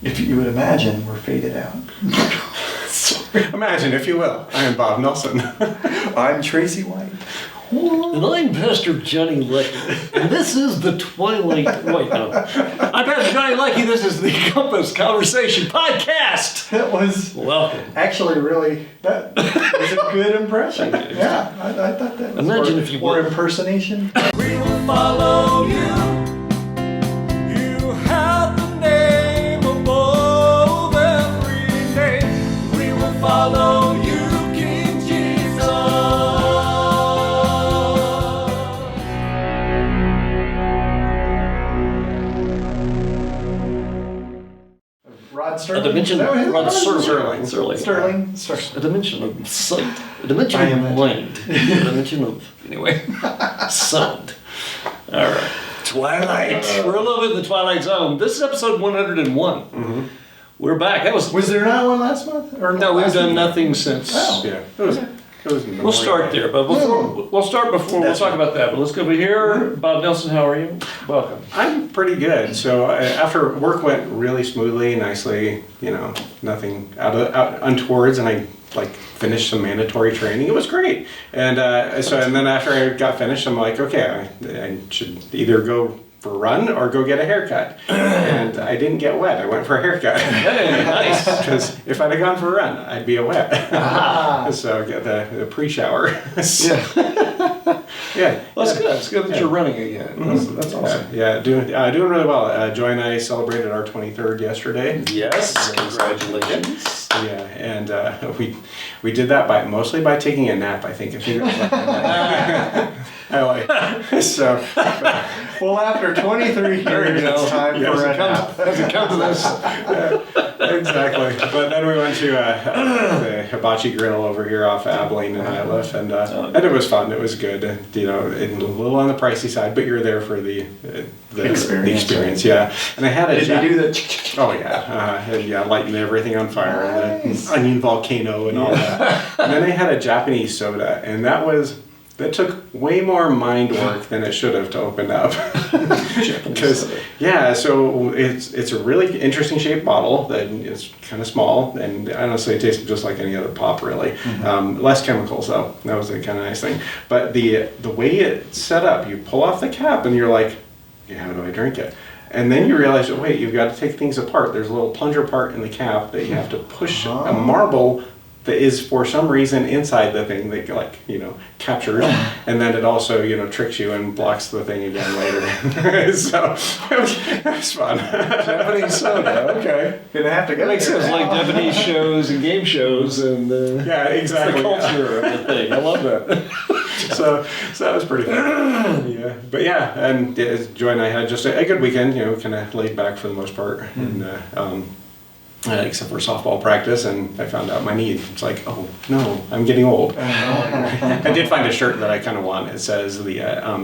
if you would imagine, we're faded out. Imagine, if you will. I am Bob Nelson. I'm Tracey White. And I'm Pastor Johnny Leckie. And this is the Twilight... Wait, no. I'm Pastor Johnny Leckie. This is the Compass Conversation Podcast. That was... Welcome. Actually, really, that was a good impression. Yeah, I thought that was... Imagine if you or would. impersonation. We will follow you. You have the name above every name. We will follow you, King Jesus. Rod Sterling? A dimension of Rod Sterling. Sterling. A dimension of sight. A dimension of mind. A dimension of... Anyway. Sound. All right. Twilight. We're a little bit in the Twilight Zone. This is episode 101. Mm-hmm. We're back. Was there not one last month? Or no, we've done nothing since. Oh. Yeah. We'll start there, but we'll talk about that. But let's go over here. Bob Nelson, how are you? Welcome. I'm pretty good. So after work went really smoothly, nicely, nothing out untowards, and I finished some mandatory training. It was great. And and then after I got finished, I'm like, okay, I should either go for a run or go get a haircut. And I didn't get wet. I went for a haircut. Hey, nice. Because if I'd have gone for a run, I'd be a wet. So I got the pre-shower. Yeah. Well, that's good. It's good that you're running again. That's awesome. Yeah, doing really well. Joy and I celebrated our 23rd yesterday. Yes, congratulations. Yeah, and we did that mostly by taking a nap. I think if you so. Well, after 23 years, it's time for a nap. Doesn't come to this. Exactly. But then we went to the hibachi grill over here off Abilene and Iliff, and it was fun. It was good. A little on the pricey side, but you're there for the experience. Yeah. And I had a. Did you do the? Oh yeah, lighting everything on fire, and the onion volcano and all that. And then I had a Japanese soda, and that took way more mind work than it should have to open up. Because so it's a really interesting shaped bottle that is kind of small, and honestly it tasted just like any other pop really. Mm-hmm. Less chemicals though. That was the kind of nice thing. But the way it's set up, you pull off the cap and you're like, how do I drink it? And then you realize, wait, you've got to take things apart. There's a little plunger part in the cap that you have to push a marble that is for some reason inside the thing that captures, and then it also tricks you and blocks the thing again later. So it was fun. Japanese soda, okay. Gonna have to go. That makes sense, like Japanese shows and game shows and yeah, exactly. The culture of the thing. I love that. So that was pretty fun. Yeah, but and Joy and I had just a good weekend. Kind of laid back for the most part, and. Except for softball practice, and I found out my knee. It's like, oh no, I'm getting old. I did find a shirt that I kind of want. It says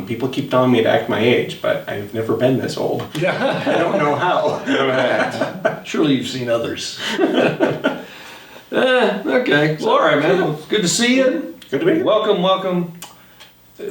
people keep telling me to act my age, but I've never been this old. Yeah, I don't know how. Surely you've seen others. Okay. Well, all right, man. Well, good to see you. Good to be here. Welcome.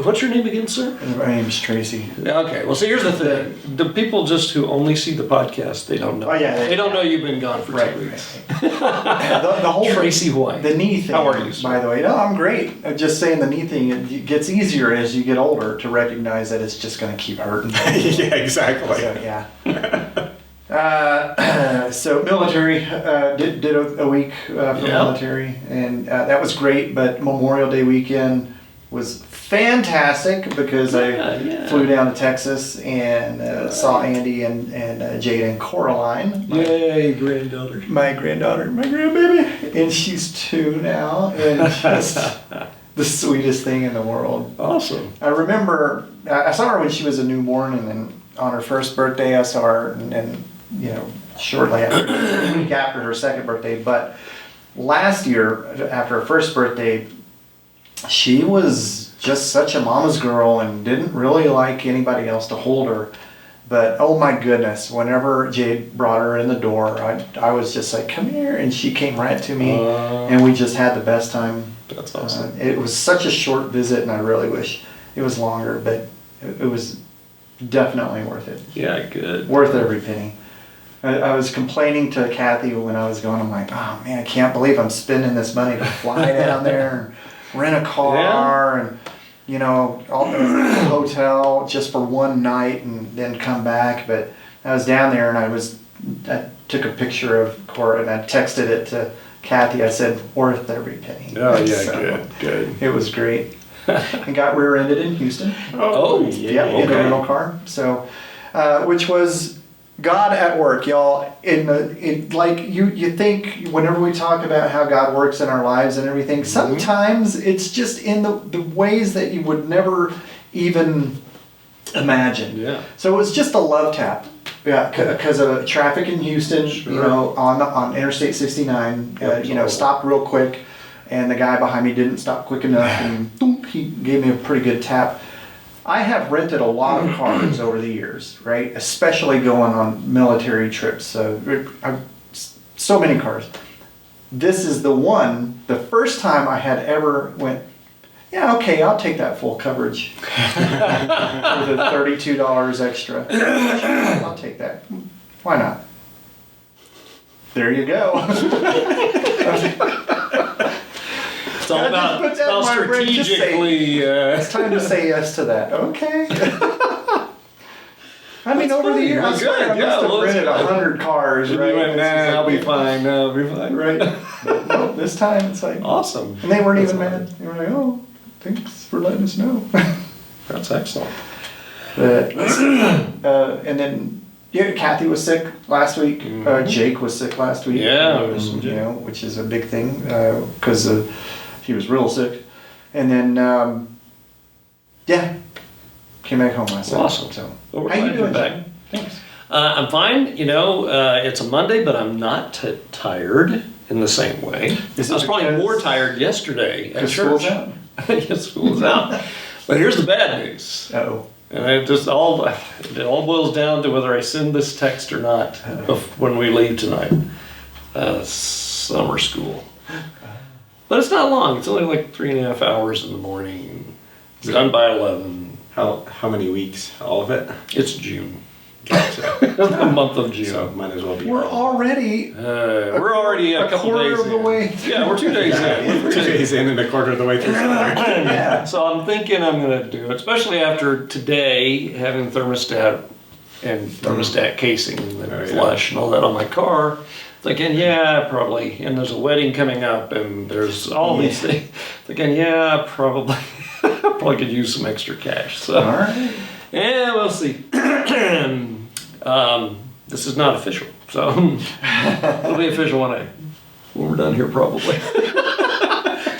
What's your name again, sir? My name's Tracy. Okay, well, so here's the thing. The people just who only see the podcast, they don't know. Oh, yeah. They don't know you've been gone for 2 weeks. Right. the whole Tracey White. The knee thing. How are you, sir? By the way, no, I'm great. Just saying the knee thing, it gets easier as you get older to recognize that it's just going to keep hurting. Yeah, exactly. So, yeah. So military, did a week for military, and that was great, but Memorial Day weekend was fantastic because I flew down to Texas and saw Andy and Jade and Coraline. Yay, granddaughter. My grandbaby. And she's 2 now, and just the sweetest thing in the world. Awesome. I remember, I saw her when she was a newborn, and then on her first birthday I saw her, and shortly after, a week after her second birthday. But last year, after her first birthday, she was just such a mama's girl and didn't really like anybody else to hold her. But oh my goodness, whenever Jade brought her in the door, I was just like, come here. And she came right to me, and we just had the best time. That's awesome. It was such a short visit, and I really wish it was longer, but it was definitely worth it. Yeah, good. Worth every penny. I was complaining to Kathy when I was going. I'm like, oh man, I can't believe I'm spending this money to fly down there and rent a car and all the hotel just for one night and then come back. But I was down there and I took a picture of Cora and I texted it to Kathy. I said, worth every penny. Oh yeah, So, good. It was great. And got rear-ended in Houston. Oh, Yeah, in a rental car. So, which was God at work, y'all. Like you think whenever we talk about how God works in our lives and everything, sometimes it's just in the ways that you would never even imagine. Yeah. So it was just a love tap. Yeah, because of traffic in Houston, on Interstate 69, stopped real quick, and the guy behind me didn't stop quick enough, and boom, he gave me a pretty good tap. I have rented a lot of cars over the years, right? Especially going on military trips. So many cars. This is the first time I had ever went, yeah, okay, I'll take that full coverage for the $32 extra. I'll take that. Why not? There you go. It's all about strategically. It's time to say yes to that. Okay. I mean, over the years, I swear I must have rented 100 cars, right? You went, nah, I'll be fine. No, I'll be fine. Right. No, this time it's like Awesome. And they weren't even mad. They were like, "Oh, thanks for letting us know." That's excellent. But and then Kathy was sick last week. Jake was sick last week. Yeah, which is a big thing because he was real sick. And then came back home last night. Awesome. So Well, we're how you glad you're doing, back. Jake? Thanks. I'm fine. It's a Monday, but I'm not tired in the same way. I was probably more tired yesterday at church. School's out. Yes, school's out. But here's the bad news. Uh-oh. And it all boils down to whether I send this text or not when we leave tonight. Summer school. But it's not long. It's only like 3.5 hours in the morning. It's done by 11. How many weeks? All of it? It's June. Gotcha. The month of June. So might as well be. We're already a couple quarter days of the in. way. Yeah, we're 2 days in. We're 2 days in and a quarter of the way through summer. Yeah. So I'm thinking I'm going to do it, especially after today having thermostat and thermostat casing and flush and all that on my car. Thinking, probably. And there's a wedding coming up and there's all these things. Thinking, probably. Probably could use some extra cash. So. All right. Yeah, we'll see. This is not official, so it'll be official when we're done here, probably.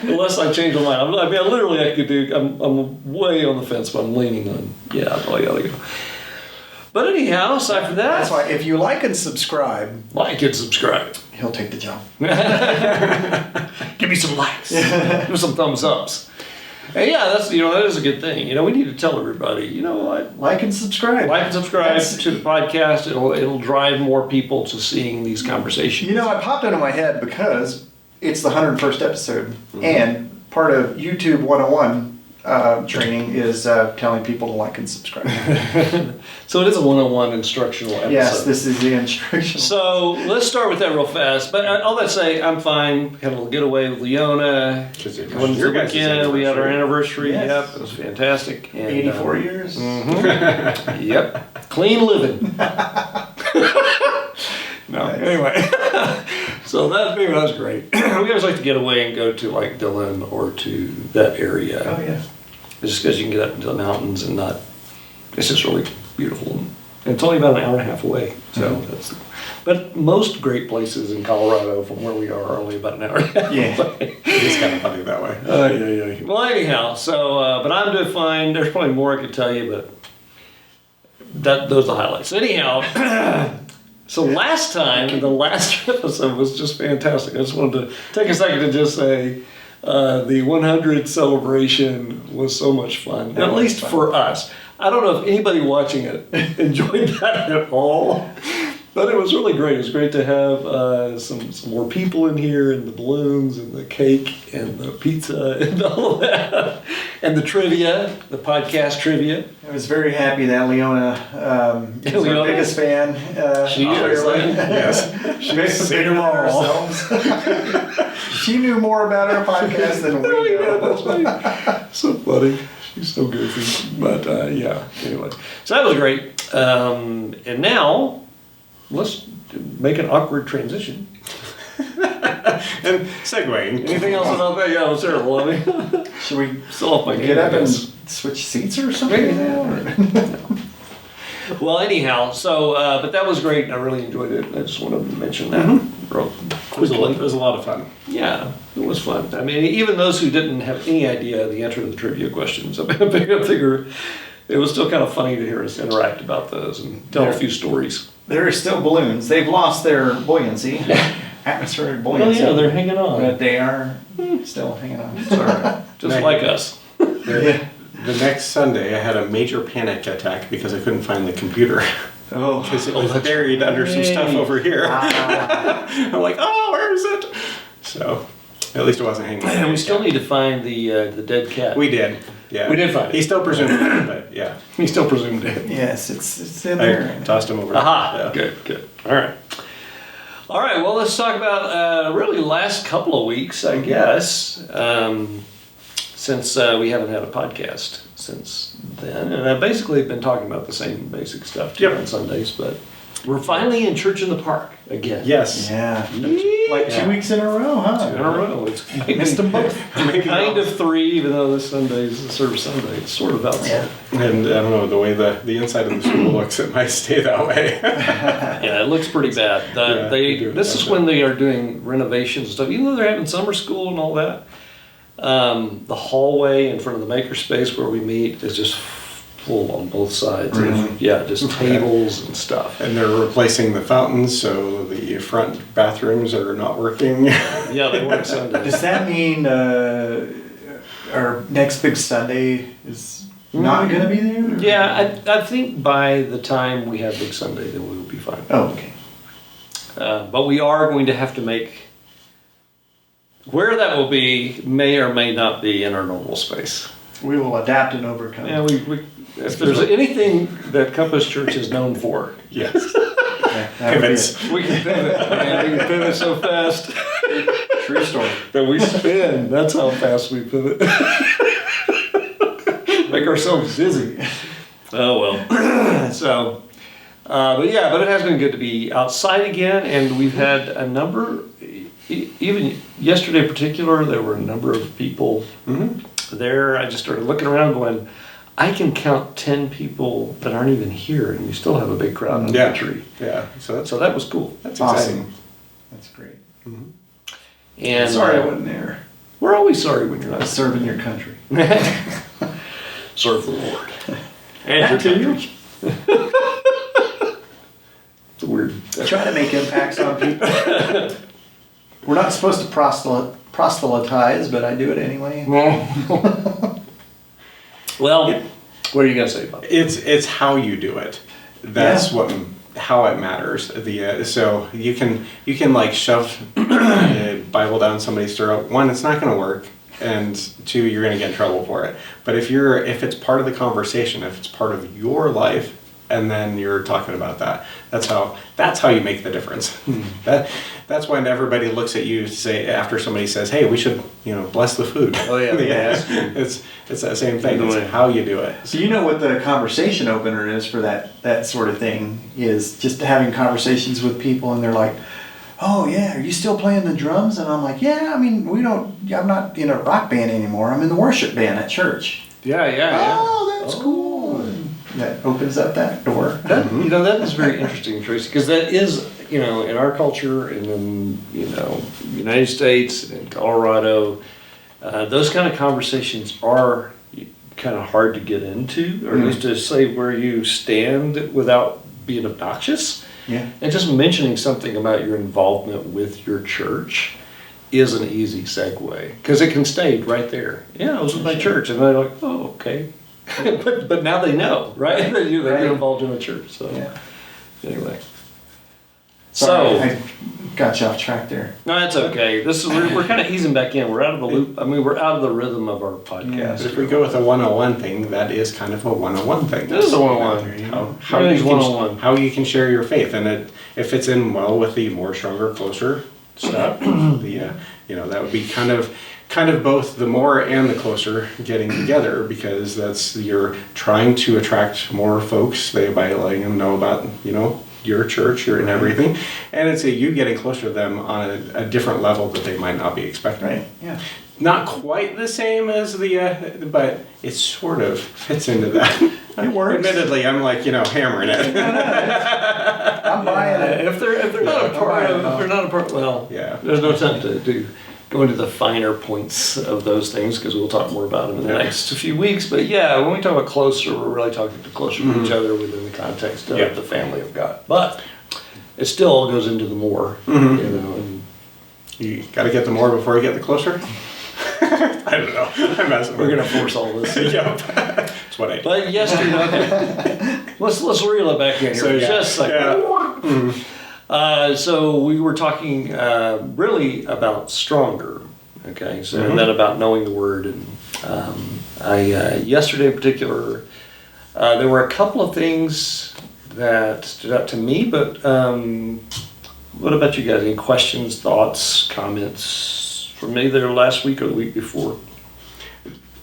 Unless I change my mind. I'm way on the fence, but I'm leaning on. Yeah, I probably gotta go. But anyhow, aside from that, That's why if you like and subscribe, like and subscribe. he'll take the job. Give me some likes. Give me some thumbs ups. And that is a good thing. We need to tell everybody, you know what? Like and subscribe. Like and subscribe to the podcast. It'll drive more people to seeing these conversations. It popped into my head because it's the 101st episode, and part of YouTube 101 training is telling people to like and subscribe. So it is a 101 instructional episode. Yes, this is the instructional. So let's start with that real fast. But all that say, I'm fine. Had a little getaway with Leona. Went through the weekend. We had our anniversary. Yes. Yep, it was fantastic. And, 84 years. Yep, clean living. No, anyway. So that was great. We always like to get away and go to like Dillon or to that area. Oh yeah. Just because you can get up into the mountains and it's just really beautiful. And it's only about an hour and a half away. So but most great places in Colorado from where we are only about an hour and a half away. It's kind of funny that way. Yeah. Well, anyhow, so, but I'm doing fine. There's probably more I could tell you, but those are the highlights. Anyhow, so last time, the last episode was just fantastic. I just wanted to take a second to just say the 100 celebration was so much fun, at least for us. I don't know if anybody watching it enjoyed that at all, But it was really great. It was great to have some more people in here, and the balloons, and the cake, and the pizza, and all of that, and the trivia, the podcast trivia. I was very happy that Leona is our Leona? biggest fan. She is. Yes. She makes us bigger than ourselves. She knew more about our podcast than we know. That's right. So funny. She's so goofy. But yeah, anyway. So that was great. And now, let's make an awkward transition. And segueing. Anything else about that? Yeah, it was terrible. I mean, Should we still off my get game, up I and guess. switch seats or something? Well, anyhow, so, but that was great. I really enjoyed it. I just wanted to mention that real It was quickly. a lot of fun. Yeah, it was fun. I mean, even those who didn't have any idea the answer to the trivia questions, I figure it was still kind of funny to hear us interact about those and tell a few stories. There are still balloons. They've lost their buoyancy, atmospheric Well, buoyancy. yeah, they're hanging on, But they are still hanging on. Sorry. just like us. The next Sunday, I had a major panic attack because I couldn't find the computer. Oh, Because it was buried under some stuff over here. I'm like, oh, where is it? So, at least it wasn't hanging. And we still need to find the dead cat. We did. Yeah. We did find it. He's still presumed dead, but yeah. We still presumed it. yes, it's in I there. tossed him over. Aha, Yeah. good. All right. All right, well, let's talk about really last couple of weeks, I guess, since we haven't had a podcast since then. And I've basically been talking about the same basic stuff too on Sundays, but we're finally in Church in the Park again. Yes. Yeah. Like 2 weeks in a row, huh? In a row. It's Missed them both. kind of 3, even though this Sunday is the service Sunday. It's sort of outside. And I don't know, the way the inside of the school looks, it might stay that way. Yeah, it looks pretty bad. Yeah, they do. This is when they are doing renovations and stuff. Even though they're having summer school and all that, the hallway in front of the makerspace where we meet is just full on both sides. Really? Yeah, just tables and stuff. And they're replacing the fountains, so the front bathrooms are not working. Yeah, they work Sundays. Does that mean our next big Sunday is not going to be there? Yeah, I think by the time we have Big Sunday, then we will be fine. Oh, okay. But we are going to have to make, where that will be may or may not be in our normal space. We will adapt and overcome. Yeah, if there's anything that Compass Church is known for, Yes. Yeah, that would be Pivots. it. we can pivot. Man, we can pivot so fast True story. that we spin. That's how fast we pivot. Make ourselves dizzy. Oh well. So, but it has been good to be outside again, and we've had a number. Even yesterday in particular, there were a number of people there. I just started looking around, going, I can count 10 people that aren't even here, and we still have a big crowd on the tree. Yeah. So So that was cool. that's Awesome. exciting. That's great. And Sorry I wasn't there. we're always sorry when you're not Serving your country. Serve the Lord. And Back to your you. country. It's a weird. Try to make impacts on people. We're not supposed to proselytize, but I do it anyway. Well, what are you gonna say about it? It's how you do it. That's how it matters. So you can like shove a Bible down somebody's throat. One, it's not going to work, and two, you're going to get in trouble for it. But if it's part of the conversation, if it's part of your life, and then you're talking about that, that's how you make the difference. That's when everybody looks at you to say, after somebody says, "Hey, we should bless the food." Oh yeah, It's that same thing. It's how you do it. So you know what the conversation opener is for that sort of thing is just having conversations with people and they're like, "Oh yeah, are you still playing the drums?" And I'm like, "Yeah, I mean, I'm not in a rock band anymore. I'm in the worship band at church." Yeah. Oh, that's cool. And that opens up that door. That is very interesting, Tracy, because that is, in our culture and in, United States and in Colorado, those kind of conversations are kind of hard to get into, or at least to say where you stand without being obnoxious. Yeah. And just mentioning something about your involvement with your church is an easy segue, because it can stay right there. Yeah, I was with my church, and they're like, oh, okay. but now they know, right? That you're involved in a church. So Yeah. anyway, Sorry, So- I got you off track there. No, that's okay. We're kind of easing back in. We're out of the loop. I mean, we're out of the rhythm of our But podcast. if we go with a 101 thing, that is kind of a 101 thing. It is a 101. How It is you can, 101. how you can share your faith, and it fits in well with the more, stronger, closer stuff. That would be kind of both the more and the closer getting together, because you're trying to attract more folks by letting them know about your church, and everything, and it's you getting closer to them on a different level that they might not be expecting. Right. Yeah. Not quite the same as but it sort of fits into that. It works. Admittedly, I'm hammering it. I'm buying it. If they're not a part, well, Yeah. there's no time to go into the finer points of those things, because we'll talk more about them in the next few weeks. But yeah, when we talk about closer, we're really talking closer to each other within the context of the family of God. But it still goes into the more, and You got to get the more before you get the closer. I don't know. I'm messing we're with gonna force all this. Yep. That's what I do. But yesterday, okay. let's reel it back in here for just a second. So we were talking really about stronger, okay? So and then about knowing the word, and yesterday in particular, there were a couple of things that stood out to me. But what about you guys? Any questions, thoughts, comments from either last week or the week before?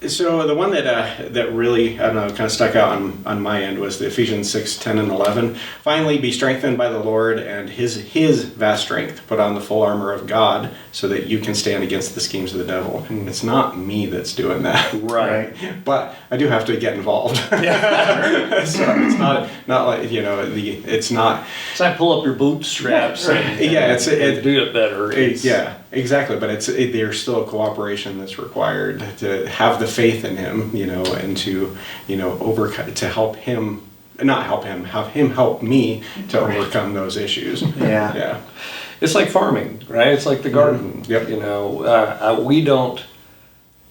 So the one that really, I don't know, kind of stuck out on my end was the Ephesians 6:10 and 11. Finally, be strengthened by the Lord and His vast strength. Put on the full armor of God so that you can stand against the schemes of the devil. It's not me that's doing that, Right. But I do have to get involved. So it's not like it's not. So I pull up your bootstraps and do it better. Yeah, exactly. But there's still a cooperation that's required to have the faith in Him, and to overcome, to help Him, not help Him, have Him help me to overcome those issues. Yeah. It's like farming, right? It's like the garden. Yep. We don't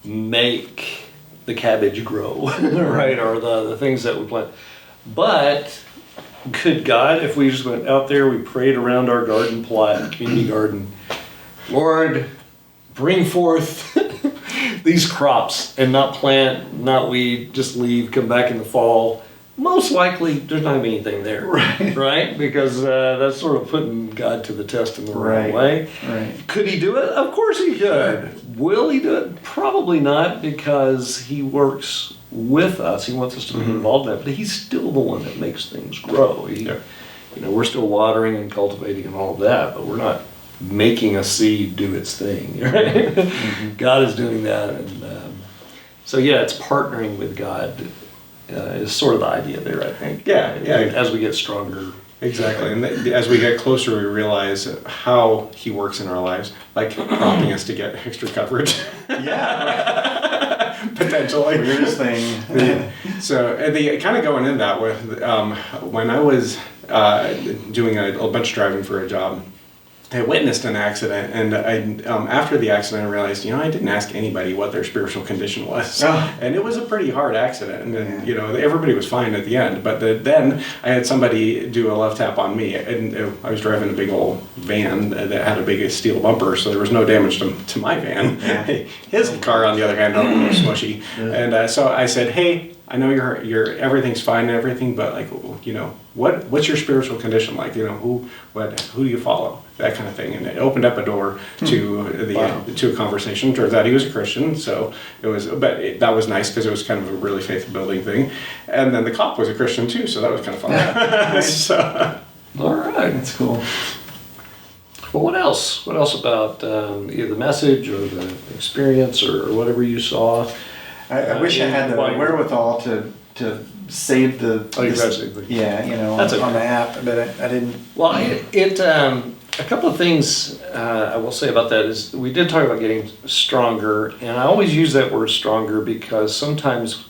make the cabbage grow, right? Or the things that we plant. But could God, if we just went out there, we prayed around our garden plot, community garden, Lord, bring forth these crops, and not plant, not weed, just leave, come back in the fall. Most likely, there's not going to be anything there, right? Because that's sort of putting God to the test in the wrong way. Right. Could He do it? Of course He could. Will He do it? Probably not, because He works with us. He wants us to be involved in that, but He's still the one that makes things grow. We're still watering and cultivating and all of that, but we're not making a seed do its thing, right? God is doing that, and it's partnering with God. Is sort of the idea there, I think. Yeah. As we get stronger. Exactly, and as we get closer, we realize how He works in our lives, like prompting us to get extra coverage. Yeah. Potentially. Weirdest thing. So, kind of going in that with when I was doing a bunch of driving for a job, I witnessed an accident, and after the accident I realized, I didn't ask anybody what their spiritual condition was. And it was a pretty hard accident, and everybody was fine at the end, but then I had somebody do a love tap on me, and I was driving a big old van that had a big steel bumper, so there was no damage to my van. His car, on the other hand, got a little smushy, and so I said, hey, I know you're everything's fine and everything, but what's your spiritual condition like? Who do you follow? That kind of thing, and it opened up a door to to a conversation. Turns out he was a Christian, so it was. But that was nice because it was kind of a really faith building thing. And then the cop was a Christian too, so that was kind of fun. So, all right, that's cool. Well, what else? What else about either the message or the experience or whatever you saw? I wish I had the wherewithal to save the. That's okay. On the app, but I didn't. Well, a couple of things I will say about that is we did talk about getting stronger, and I always use that word stronger because sometimes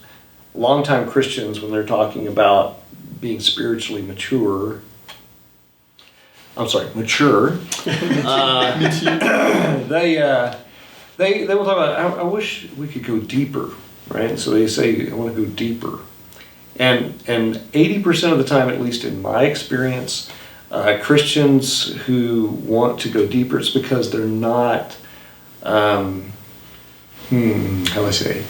longtime Christians, when they're talking about being spiritually mature, they will talk about, I wish we could go deeper, right? So they say, I want to go deeper. And 80% of the time, at least in my experience, Christians who want to go deeper, it's because they're not, how do I say,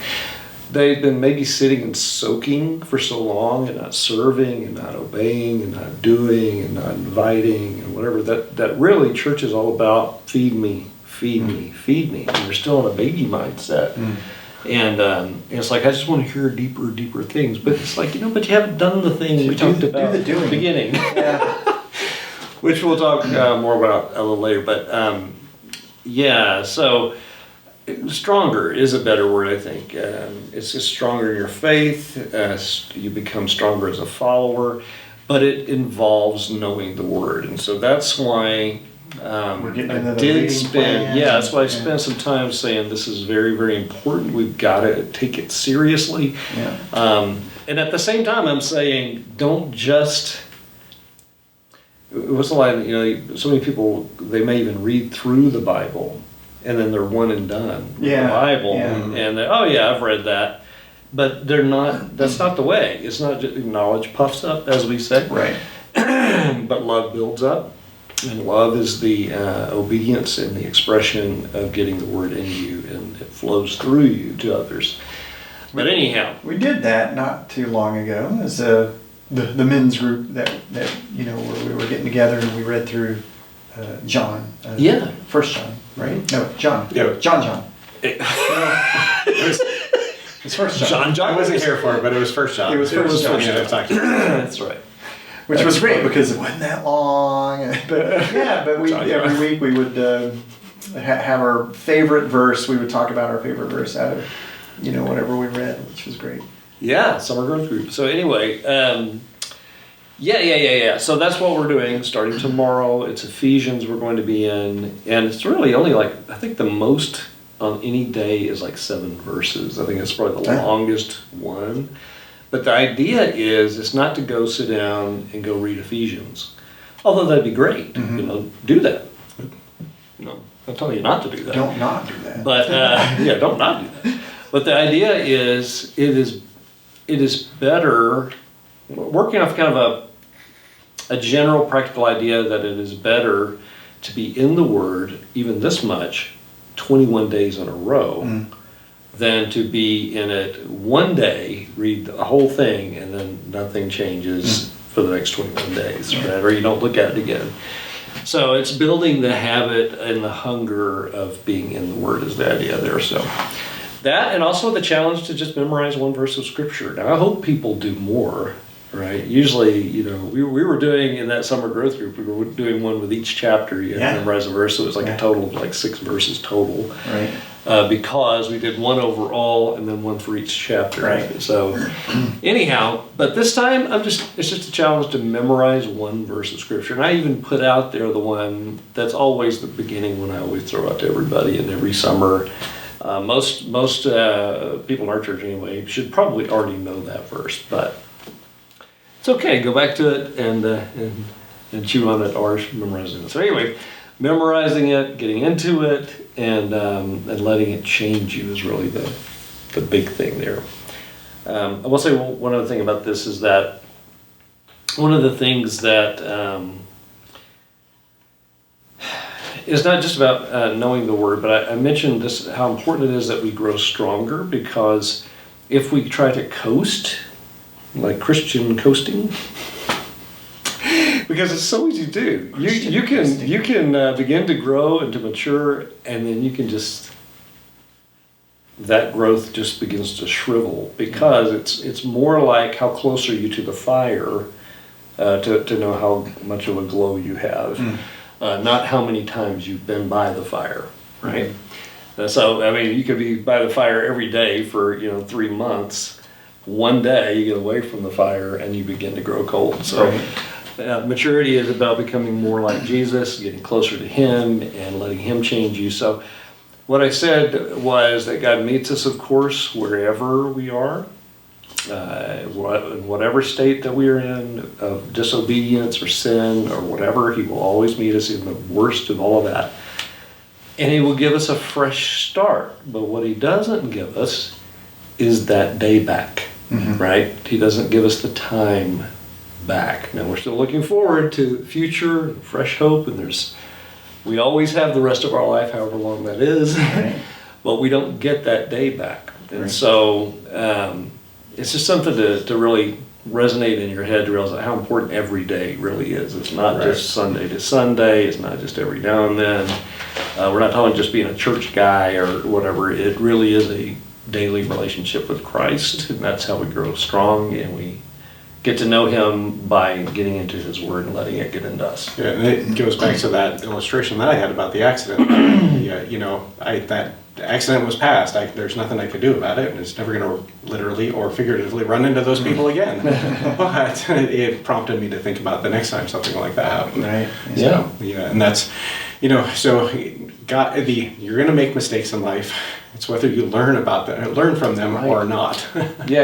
they've been maybe sitting and soaking for so long and not serving and not obeying and not doing and not inviting and whatever, that really church is all about feed me, feed me, feed me. And you're still in a baby mindset. And it's like, I just want to hear deeper things. But it's like, but you haven't done the thing we talked about at the beginning. Yeah. Which we'll talk more about a little later. But so stronger is a better word, I think. It's just stronger in your faith. You become stronger as a follower. But it involves knowing the Word. And so that's why I did spend, that's why I spent some time saying this is very, very important. We've got to take it seriously. Yeah. And at the same time, I'm saying don't just, what's the line, so many people, they may even read through the Bible and then they're one and done with the Bible. And they, I've read that. But they're not, that's not the way. It's not just knowledge puffs up, as we say. Right. But love builds up. And love is the obedience and the expression of getting the Word in you, and it flows through you to others. But anyhow, we did that not too long ago as the men's group that where we were getting together and we read through John. First John, right? No, John. Yeah. John. It's First John. John. I wasn't here for it, but it was First John. It was First John. That's right. Which was great because it wasn't that long. But we every week we would have our favorite verse. We would talk about our favorite verse out of whatever we read, which was great. Yeah, summer growth group. So anyway, So that's what we're doing starting tomorrow. It's Ephesians we're going to be in, and it's really only I think the most on any day is 7 verses. I think it's probably the longest one. But the idea is, it's not to go sit down and go read Ephesians. Although that'd be great. Mm-hmm. Do that. I'm telling you not to do that. Don't not do that. But, don't not do that. But the idea is, it is better, working off kind of a general practical idea that it is better to be in the Word, even this much, 21 days in a row, than to be in it one day, read the whole thing, and then nothing changes for the next 21 days, right? Or you don't look at it again. So it's building the habit and the hunger of being in the Word is the idea there. So that, and also the challenge to just memorize one verse of Scripture. Now, I hope people do more, right? Usually, we were doing in that summer growth group, we were doing one with each chapter. You had to memorize a verse, so it was a total of 6 verses total. Right. Because we did one overall and then one for each chapter. Right. So anyhow, but this time it's just a challenge to memorize one verse of Scripture. And I even put out there the one that's always the beginning one I always throw out to everybody in every summer. Most people in our church anyway should probably already know that verse, but it's okay. Go back to it and chew on it or memorizing it. So anyway, memorizing it, getting into it, and letting it change you is really the big thing there. I will say one other thing about this is that one of the things that is not just about knowing the Word, but I mentioned this, how important it is that we grow stronger, because if we try to coast, like Christian coasting, because it's so easy to do. You can begin to grow and to mature, and then you can that growth just begins to shrivel, because it's more like how close are you to the fire to know how much of a glow you have, not how many times you've been by the fire, right? So you could be by the fire every day for 3 months. One day you get away from the fire and you begin to grow cold. So. Right. Maturity is about becoming more like Jesus, getting closer to Him, and letting Him change you. So what I said was that God meets us, of course, wherever we are, in whatever state that we are in, of disobedience or sin or whatever. He will always meet us in the worst of all of that. And He will give us a fresh start. But what He doesn't give us is that day back, right? He doesn't give us the time back. Now we're still looking forward to the future, fresh hope, and we always have the rest of our life, however long that is, but we don't get that day back. And so it's just something to really resonate in your head, to realize how important every day really is. It's not just Sunday to Sunday, it's not just every now and then. We're not talking just being a church guy or whatever. It really is a daily relationship with Christ, and that's how we grow strong, and we get to know him by getting into his word and letting it get into us. Yeah, and it goes back to that illustration that I had about the accident. That accident was past. There's nothing I could do about it, and it's never going to literally or figuratively run into those people again. But it prompted me to think about the next time something like that happened. Right. So, and that's, so you're going to make mistakes in life. It's whether you learn from them or not. Yeah.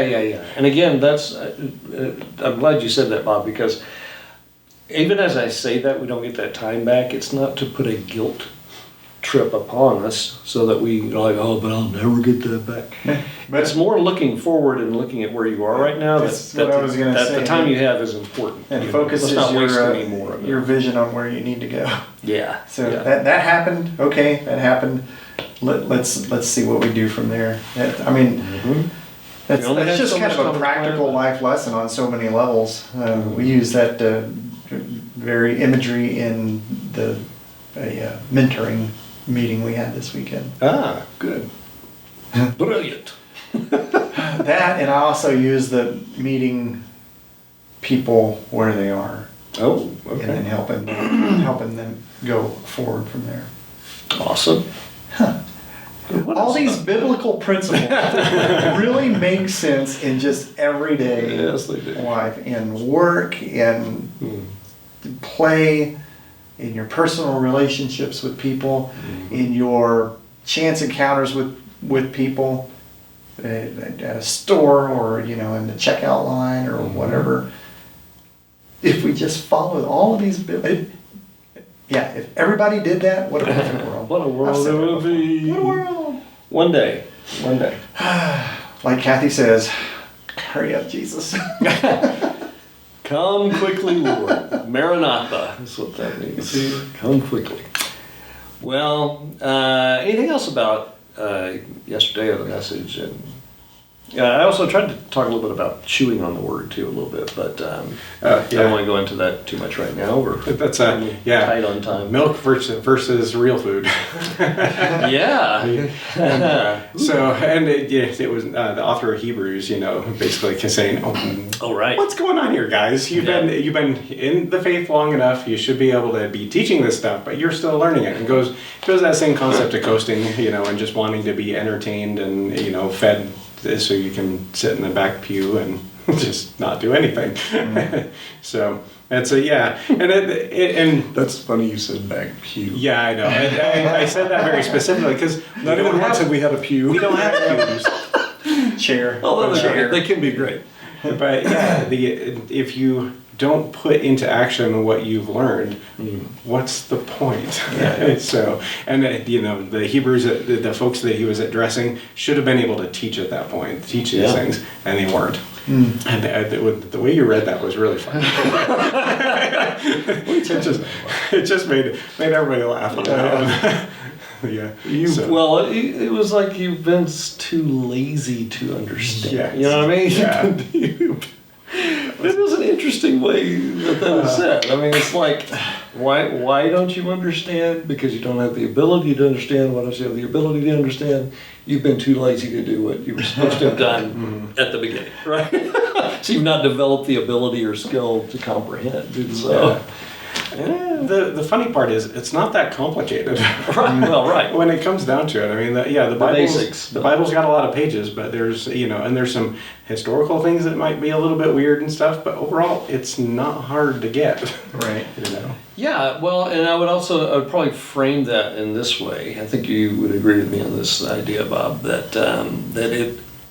And again, I'm glad you said that, Bob, because even as I say that we don't get that time back, it's not to put a guilt trip upon us so that we like, oh, but I'll never get that back. But it's more looking forward and looking at where you are right now. That's what I was going to say. The time you have is important. And focuses your vision on where you need to go. Yeah. So that happened. Okay, that happened. Let's see what we do from there. That's just kind of a practical life lesson on so many levels. We use that very imagery in the mentoring meeting we had this weekend. Ah, good. Brilliant. That, and I also use the meeting people where they are. Oh, okay. And then helping them go forward from there. Awesome. All these biblical principles really make sense in just everyday life, in work, in play, in your personal relationships with people, in your chance encounters with people at a store or in the checkout line or whatever. If we just followed all of these, if everybody did that, what a perfect world! What a world it would be! What a world! One day. Like Kathy says, hurry up, Jesus. Come quickly, Lord. Maranatha is what that means. Come quickly. Well, anything else about yesterday of the message? And I also tried to talk a little bit about chewing on the word too, a little bit, but I don't want to go into that too much right now. That's tight on time. Milk versus real food. Yeah. It was the author of Hebrews, basically saying, "Oh, right, what's going on here, guys? You've been in the faith long enough. You should be able to be teaching this stuff, but you're still learning it." And goes that same concept of coasting, and just wanting to be entertained and fed. So you can sit in the back pew and just not do anything. So that's and that's funny you said back pew. Yeah, I know. I said that very specifically because not even once have we had a pew. We don't have pews. Chair. Although they can be great. But if you don't put into action what you've learned, what's the point? Yeah. So, and the Hebrews, the folks that he was addressing, should have been able to teach at that point, teach these things, and they weren't. And the way you read that was really funny. it just made everybody laugh. It was like you've been too lazy to understand. Yes. You know what I mean? Yeah. It was an interesting way that was said. I mean, it's like, why don't you understand? Because you don't have the ability to understand. Why don't you have the ability to understand? You've been too lazy to do what you were supposed to have done at the beginning, right? So you've not developed the ability or skill to comprehend. And so, the funny part is it's not that complicated. Right. Well, right. When it comes down to it, I mean, the Bible's got a lot of pages, but there's and there's some historical things that might be a little bit weird and stuff, but overall, it's not hard to get. Right. Yeah. Well, and I would probably frame that in this way. I think you would agree with me on this idea, Bob, that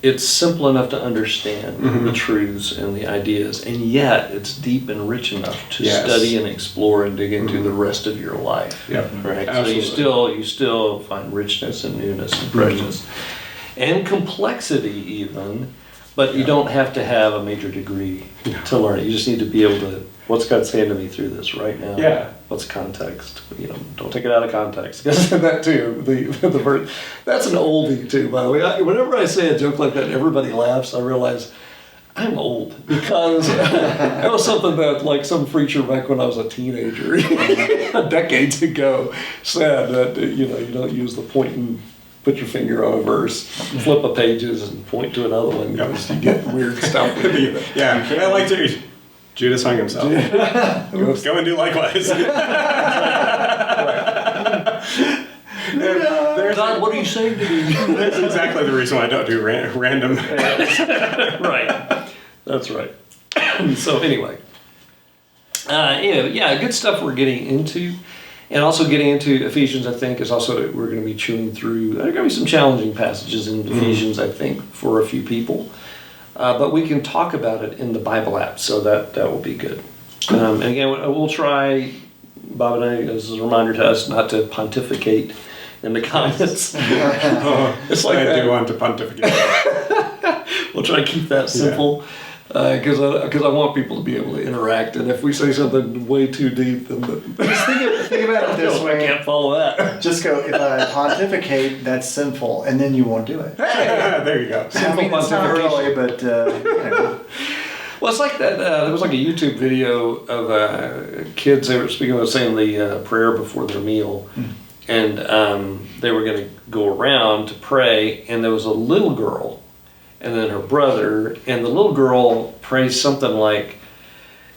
it's simple enough to understand the truths and the ideas, and yet it's deep and rich enough to study and explore and dig into the rest of your life. Yep. Right. Absolutely. So you still find richness and newness and freshness and complexity even But you don't have to have a major degree to learn it. You just need to be able to, what's God saying to me through this right now? Yeah. What's context? You know, don't take it out of context. Because that too, the verse, that's an oldie too, by the way. Whenever I say a joke like that, everybody laughs. I realize I'm old because that was something that like some preacher back when I was a teenager, decades ago, said that you don't use the point and put your finger on a verse, flip a pages, and point to another one. Because you get weird stuff. Yeah, I like to. Judas hung himself. Go and do likewise. God, what are you saying to me? That's exactly the reason why I don't do random. Right. That's right. So anyway, yeah, good stuff we're getting into. And also getting into Ephesians, I think, is also, we're going to be chewing through, there are going to be some challenging passages in Ephesians, I think, for a few people. But we can talk about it in the Bible app, so that will be good. And again, we'll try, Bob and I, as a reminder to us, not to pontificate in the comments. It's like I do want to pontificate. We'll try to keep that simple. Because I want people to be able to interact, and if we say something way too deep, then Just think about it this way. I can't follow that. Just go, if I pontificate, that's sinful, and then you won't do it. There you go. I mean, it's not really, but, Well, it's like that. There was like a YouTube video of kids. They were speaking about saying the prayer before their meal, and they were going to go around to pray, and there was a little girl. And then her brother, and the little girl prays something like,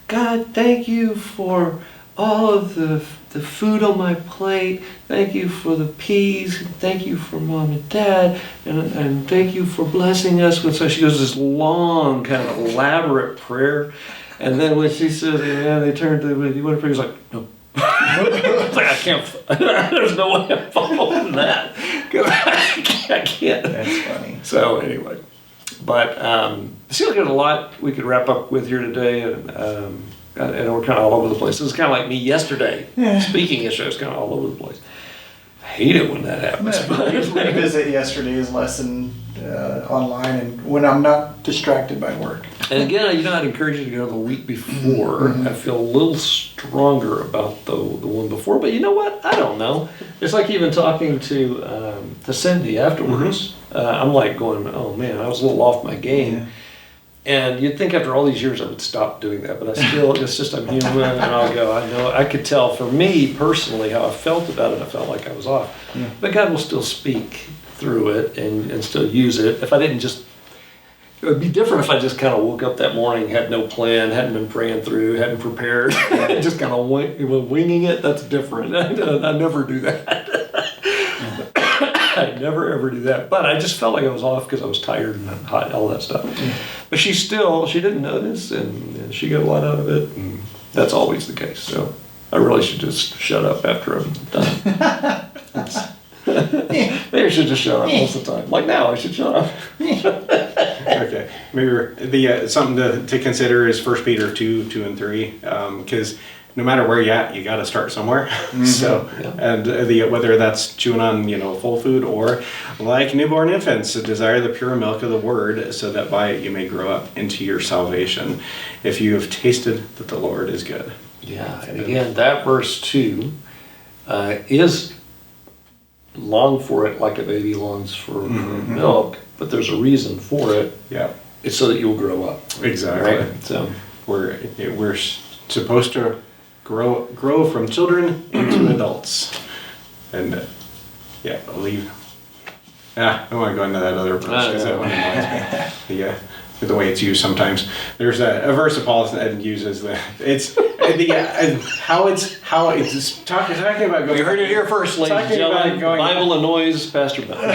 God, thank you for all of the food on my plate. Thank you for the peas. Thank you for Mom and Dad. And thank you for blessing us. And so she goes this long, kind of elaborate prayer. And then when she says, yeah, they turn to, you want to pray? He's like, no. It's like, I can't, there's no way I'm following that. Because I can't. that's funny. So anyway. But it seems like there's a lot we could wrap up with here today, and we're kind of all over the place. It's kind of like me yesterday. Speaking yesterday, it's kind of all over the place. I hate it when that happens. Revisit yesterday's lesson online, and when I'm not distracted by work. And again, I'd encourage you to go the week before. I feel a little stronger about the one before, but you know what? I don't know. It's like even talking to Cindy afterwards. I'm like going, oh man, I was a little off my game. Yeah. And you'd think after all these years I would stop doing that, but I still, it's just I'm human, and I'll go, I know, I could tell for me personally how I felt about it. I felt like I was off. Yeah. But God will still speak through it and still use it. If I didn't just, it would be different if I just kind of woke up that morning, had no plan, hadn't been praying through, hadn't prepared, just kind of winging it. That's different. I never do that. I never ever do that. But I just felt like I was off because I was tired and hot, all that stuff. But she didn't notice, and she got a lot out of it, and that's always the case. So I really should just shut up after I'm done. Maybe I should just shut up most of the time. Like now, I should shut up. Okay. Maybe the something to consider is 1 Peter 2 and 3, because no matter where you're at, you got to start somewhere. So, and whether that's chewing on full food, or like newborn infants, desire the pure milk of the word, so that by it you may grow up into your salvation, if you have tasted that the Lord is good. Yeah, and again, that verse 2 is long for it like a baby longs for milk, but there's a reason for it. Yeah, it's so that you'll grow up. Exactly. Right? So we're supposed to grow from children into adults, and I don't want to go into that other verse because that one annoys me. The way it's used sometimes. There's a verse of Paul that uses how it's talking about going. You heard it here first, ladies and gentlemen. Bible annoys Pastor Ben.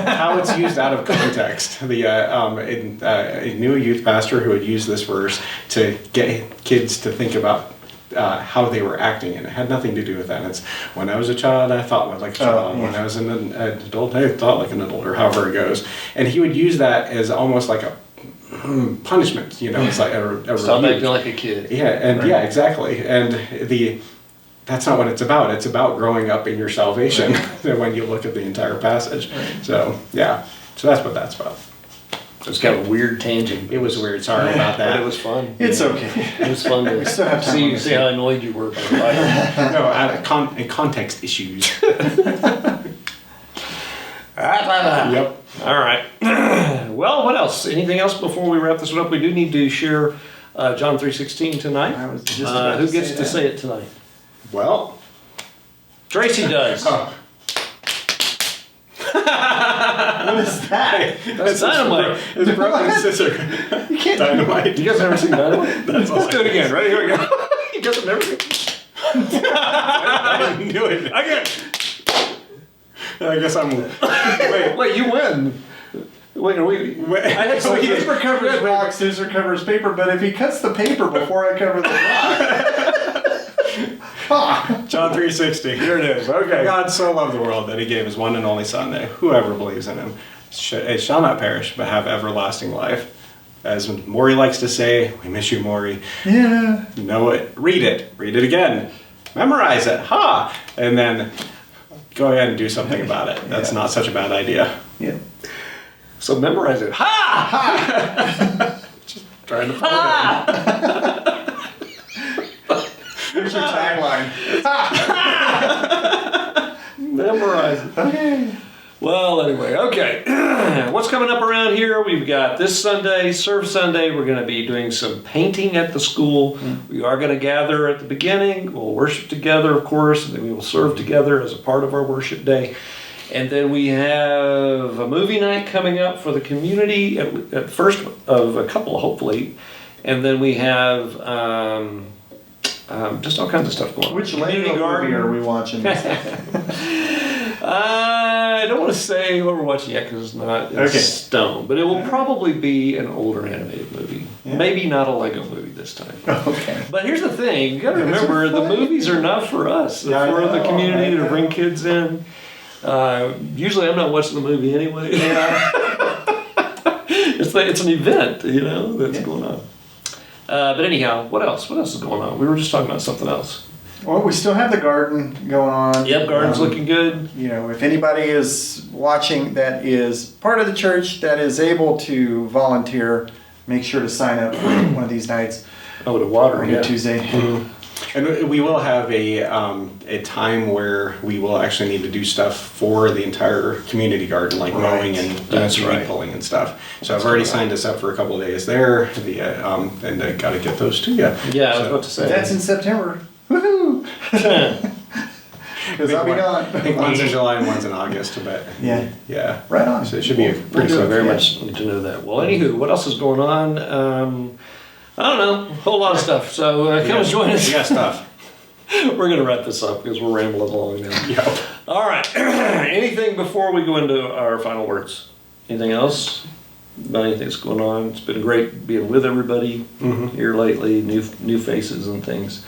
How it's used out of context. A new youth pastor who would use this verse to get kids to think about how they were acting, and it had nothing to do with that. It's when I was a child, I thought like a child. When I was an adult, I thought like an adult, or however it goes. And he would use that as almost like a punishment. It's like a stop acting like a kid. Yeah, and yeah, exactly. And that's not what it's about. It's about growing up in your salvation. When you look at the entire passage. Right. So yeah, so that's what that's about. It was kind of a weird tangent. It was weird. Sorry about But it that. was fun. It's okay. It was fun to still have time on this. see how annoyed you were by the fire. No, out of context issues. Yep. All right. Well, what else? Anything else before we wrap this one up? We do need to share John 3:16 tonight. I was just about Who to gets say to that. say it tonight? Well. Tracy does. Oh. What is that? That's dynamite. It's broken scissor. You can't. Dynamite. You guys never seen Dynamite? That's all Let's do it I- again. Ready? Here we go. You guys have never seen I knew it. Again. I guess I'm. Wait, you win. Wait, are we? Wait. I had So some paper covers rock, scissor covers paper, but if he cuts the paper before I cover the rock. John 3:16. Here it is. Okay. God so loved the world that he gave his one and only Son, that whoever believes in him it shall not perish, but have everlasting life. As Morey likes to say, we miss you, Morey. Yeah. Know it. Read it again. Memorize it. Ha! And then go ahead and do something about it. That's Yeah. not such a bad idea. Yeah. So memorize it. Ha! Trying to Ha! Here's your tagline. Memorize it. Okay. Well, anyway, okay. What's coming up around here? We've got this Sunday, Serve Sunday. We're going to be doing some painting at the school. We are going to gather at the beginning. We'll worship together, of course, and then we will serve together as a part of our worship day. And then we have a movie night coming up for the community, at first of a couple, hopefully. And then we have just all kinds of stuff going on. Which Community Lego movie garden. are we watching? I don't want to say what we're watching yet because it's not in Okay. stone, but it will probably be an older animated movie. Yeah. Maybe not a Lego movie this time. Okay. But here's the thing, you gotta remember, the movies are not for us. They're Yeah, I for the know, community I to know. bring kids in. Usually I'm not watching the movie anyway. Yeah. It's an event, that's Yeah. going on. But anyhow, what else? What else is going on? We were just talking about something else. Well, we still have the garden going on. Yep, garden's looking good. If anybody is watching that is part of the church that is able to volunteer, make sure to sign up for one of these nights Oh, the water, on yeah. a Tuesday. And we will have a time where we will actually need to do stuff for the entire community garden, like Right. mowing and That's weed right. pulling and stuff. So I've already signed us up for a couple of days there, and I got to get those to you. Yeah, I was about to say. That's in September. Woohoo! Because I'll be I think gone. one's in July and one's in August, but Yeah. yeah. Right on. So it should be a We pretty do quick. very much need to know that. Well, anywho, what else is going on? I don't know, a whole lot of stuff. So come and join us. Yeah, stuff. We're going to wrap this up because we're rambling along now. Yep. All right. Anything before we go into our final words? Anything else? About anything that's going on? It's been great being with everybody here lately, new faces and things.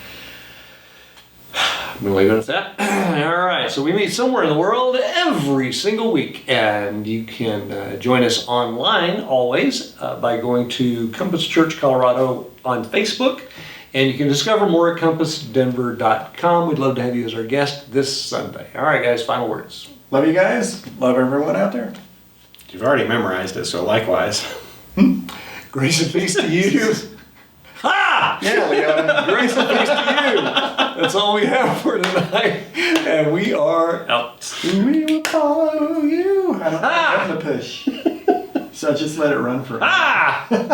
We'll leave it at that. All right, so we meet somewhere in the world every single week, and you can join us online always by going to Compass Church Colorado on Facebook, and you can discover more at compassdenver.com. We'd love to have you as our guest this Sunday. All right, guys, final words. Love you guys. Love everyone out there. You've already memorized it, so likewise. Grace and peace to you. Ha! Yeah, Leon. Grace and peace to you. That's all we have for tonight, and we are out. We will follow you. I don't have to push. So just let it run for a minute.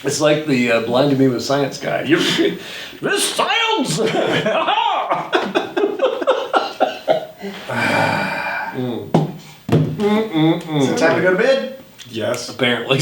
It's like the blinded me with science guy. This science! Is it time to go to bed? Yes. Apparently.